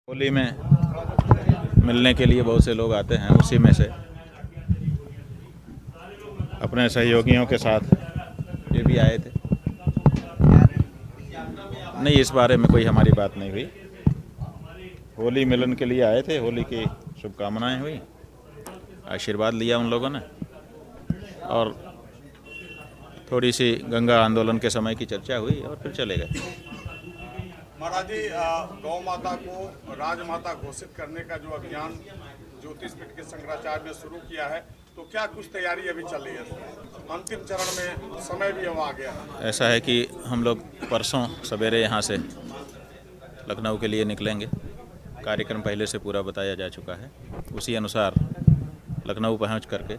होली में मिलने के लिए बहुत से लोग आते हैं। उसी में से अपने सहयोगियों के साथ ये भी आए थे। नहीं, इस बारे में कोई हमारी बात नहीं हुई। होली मिलन के लिए आए थे, होली की शुभकामनाएं हुई, आशीर्वाद लिया उन लोगों ने और थोड़ी सी गंगा आंदोलन के समय की चर्चा हुई और फिर चले गए। महाराज जी, गौ माता को राजमाता घोषित करने का जो अभियान ज्योतिषपीठ के शंकराचार्य ने शुरू किया है, तो क्या कुछ तैयारी अभी चल रही है? अंतिम चरण में समय भी अब आ गया है। ऐसा है कि हम लोग परसों सवेरे यहाँ से लखनऊ के लिए निकलेंगे। कार्यक्रम पहले से पूरा बताया जा चुका है। उसी अनुसार लखनऊ पहुँच करके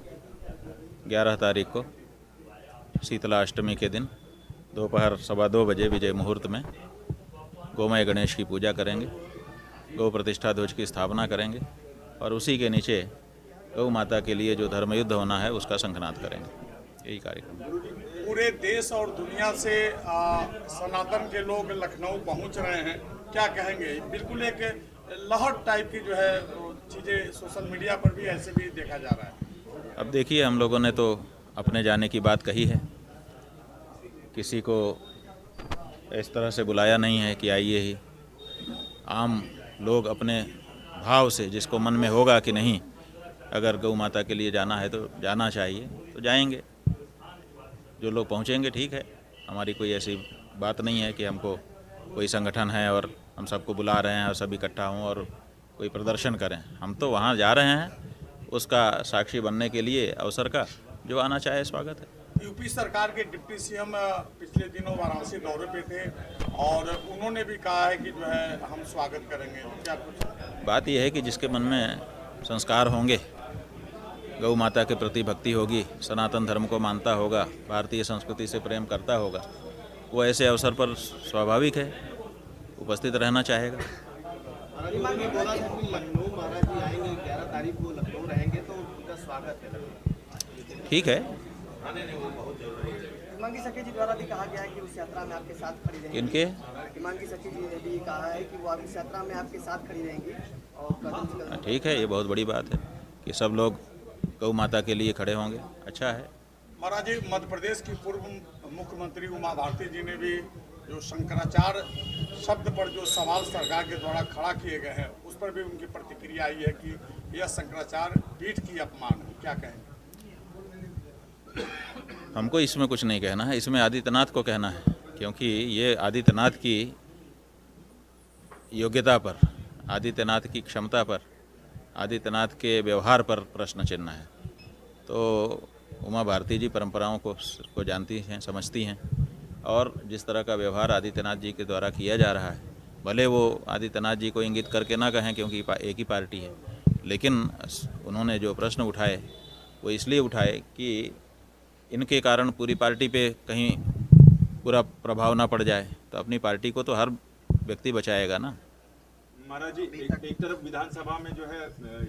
11 तारीख को शीतला अष्टमी के दिन दोपहर 2:15 बजे विजय मुहूर्त में गोमय गणेश की पूजा करेंगे, गौ प्रतिष्ठा ध्वज की स्थापना करेंगे और उसी के नीचे गौ माता के लिए जो धर्मयुद्ध होना है उसका शंखनाद करेंगे। यही कार्यक्रम। पूरे देश और दुनिया से सनातन के लोग लखनऊ पहुंच रहे हैं, क्या कहेंगे? बिल्कुल एक लहर टाइप की जो है चीज़ें सोशल मीडिया पर भी ऐसे भी देखा जा रहा है। अब देखिए, हम लोगों ने तो अपने जाने की बात कही है, किसी को इस तरह से बुलाया नहीं है कि आइए ही। आम लोग अपने भाव से, जिसको मन में होगा कि नहीं अगर गौ माता के लिए जाना है तो जाना चाहिए तो जाएंगे। जो लोग पहुंचेंगे ठीक है, हमारी कोई ऐसी बात नहीं है कि हमको कोई संगठन है और हम सबको बुला रहे हैं और सब इकट्ठा हों और कोई प्रदर्शन करें। हम तो वहाँ जा रहे हैं, उसका साक्षी बनने के लिए अवसर का। जो आना चाहे स्वागत है। यूपी सरकार के डिप्टी सीएम पिछले दिनों वाराणसी दौरे पे थे और उन्होंने भी कहा है कि जो है हम स्वागत करेंगे। क्या कुछ बात यह है कि जिसके मन में संस्कार होंगे, गौ माता के प्रति भक्ति होगी, सनातन धर्म को मानता होगा, भारतीय संस्कृति से प्रेम करता होगा, वो ऐसे अवसर पर स्वाभाविक है उपस्थित रहना चाहेगा। ठीक है। हिमांगी सखी जी द्वारा भी कहा गया है कि उस यात्रा में आपके साथ खड़ी रहेंगी। इनके हिमांगी सखी जी ने भी कहा है कि वो इस यात्रा में आपके साथ खड़ी रहेंगी और कदम से कदम। ठीक है, ये बहुत बड़ी बात है कि सब लोग गौ माता के लिए खड़े होंगे। अच्छा है। महाराज जी, मध्य प्रदेश की पूर्व मुख्यमंत्री उमा भारती जी ने भी जो शंकराचार्य शब्द पर जो सवाल सरकार के द्वारा खड़ा किए गए हैं, उस पर भी उनकी प्रतिक्रिया आई है कि यह शंकराचार्य पीठ की अपमान है। क्या कहेंगे? हमको इसमें कुछ नहीं कहना है, इसमें आदित्यनाथ को कहना है, क्योंकि ये आदित्यनाथ की योग्यता पर, आदित्यनाथ की क्षमता पर, आदित्यनाथ के व्यवहार पर प्रश्न चिन्ह है। तो उमा भारती जी परंपराओं को जानती हैं, समझती हैं और जिस तरह का व्यवहार आदित्यनाथ जी के द्वारा किया जा रहा है, भले वो आदित्यनाथ जी को इंगित करके ना कहें क्योंकि एक ही पार्टी है, लेकिन उन्होंने जो प्रश्न उठाए वो इसलिए उठाए कि इनके कारण पूरी पार्टी पे कहीं पूरा प्रभाव ना पड़ जाए। तो अपनी पार्टी को तो हर व्यक्ति बचाएगा ना। महाराज जी, एक तरफ विधानसभा में जो है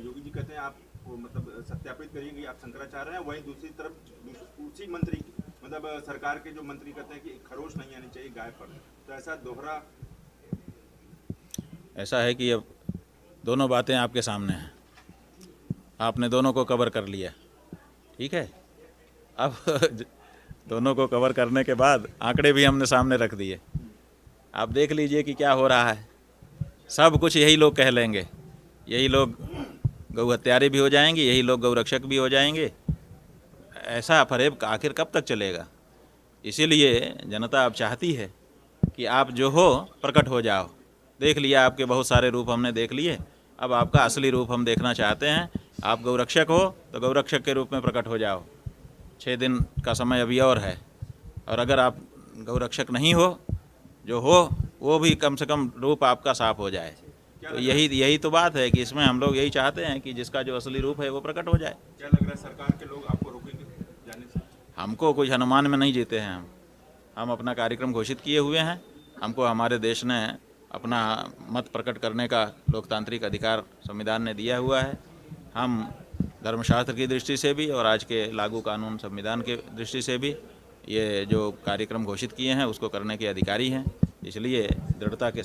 योगी जी कहते हैं आप मतलब सत्यापित करिए आप शंकराचार्य हैं, वहीं दूसरी तरफ उसी मंत्री मतलब सरकार के जो मंत्री कहते हैं कि खरोच नहीं आनी चाहिए गाय पर। तो ऐसा दोहरा ऐसा है कि अब दोनों बातें आपके सामने हैं, आपने दोनों को कवर कर लिया, ठीक है। अब दोनों को कवर करने के बाद आंकड़े भी हमने सामने रख दिए। आप देख लीजिए कि क्या हो रहा है। सब कुछ यही लोग कह लेंगे, यही लोग गौ हत्यारे भी हो जाएंगे, यही लोग गौ रक्षक भी हो जाएंगे। ऐसा फरेब आखिर कब तक चलेगा? इसीलिए जनता अब चाहती है कि आप जो हो प्रकट हो जाओ। देख लिया, आपके बहुत सारे रूप हमने देख लिए, अब आपका असली रूप हम देखना चाहते हैं। आप गौ रक्षक हो तो गौ रक्षक के रूप में प्रकट हो जाओ। 6 दिन का समय अभी और है, और अगर आप गौ रक्षक नहीं हो, जो हो वो भी कम से कम रूप आपका साफ हो जाए। तो यही तो बात है कि इसमें हम लोग यही चाहते हैं कि जिसका जो असली रूप है वो प्रकट हो जाए। क्या लग रहा है सरकार के लोग आपको रोकेंगे जाने से? हमको कुछ अनुमान में नहीं जीते हैं। हम अपना कार्यक्रम घोषित किए हुए हैं। हमको हमारे देश ने अपना मत प्रकट करने का लोकतांत्रिक अधिकार संविधान ने दिया हुआ है। हम धर्मशास्त्र की दृष्टि से भी और आज के लागू कानून संविधान के दृष्टि से भी ये जो कार्यक्रम घोषित किए हैं उसको करने के अधिकारी हैं। इसलिए दृढ़ता के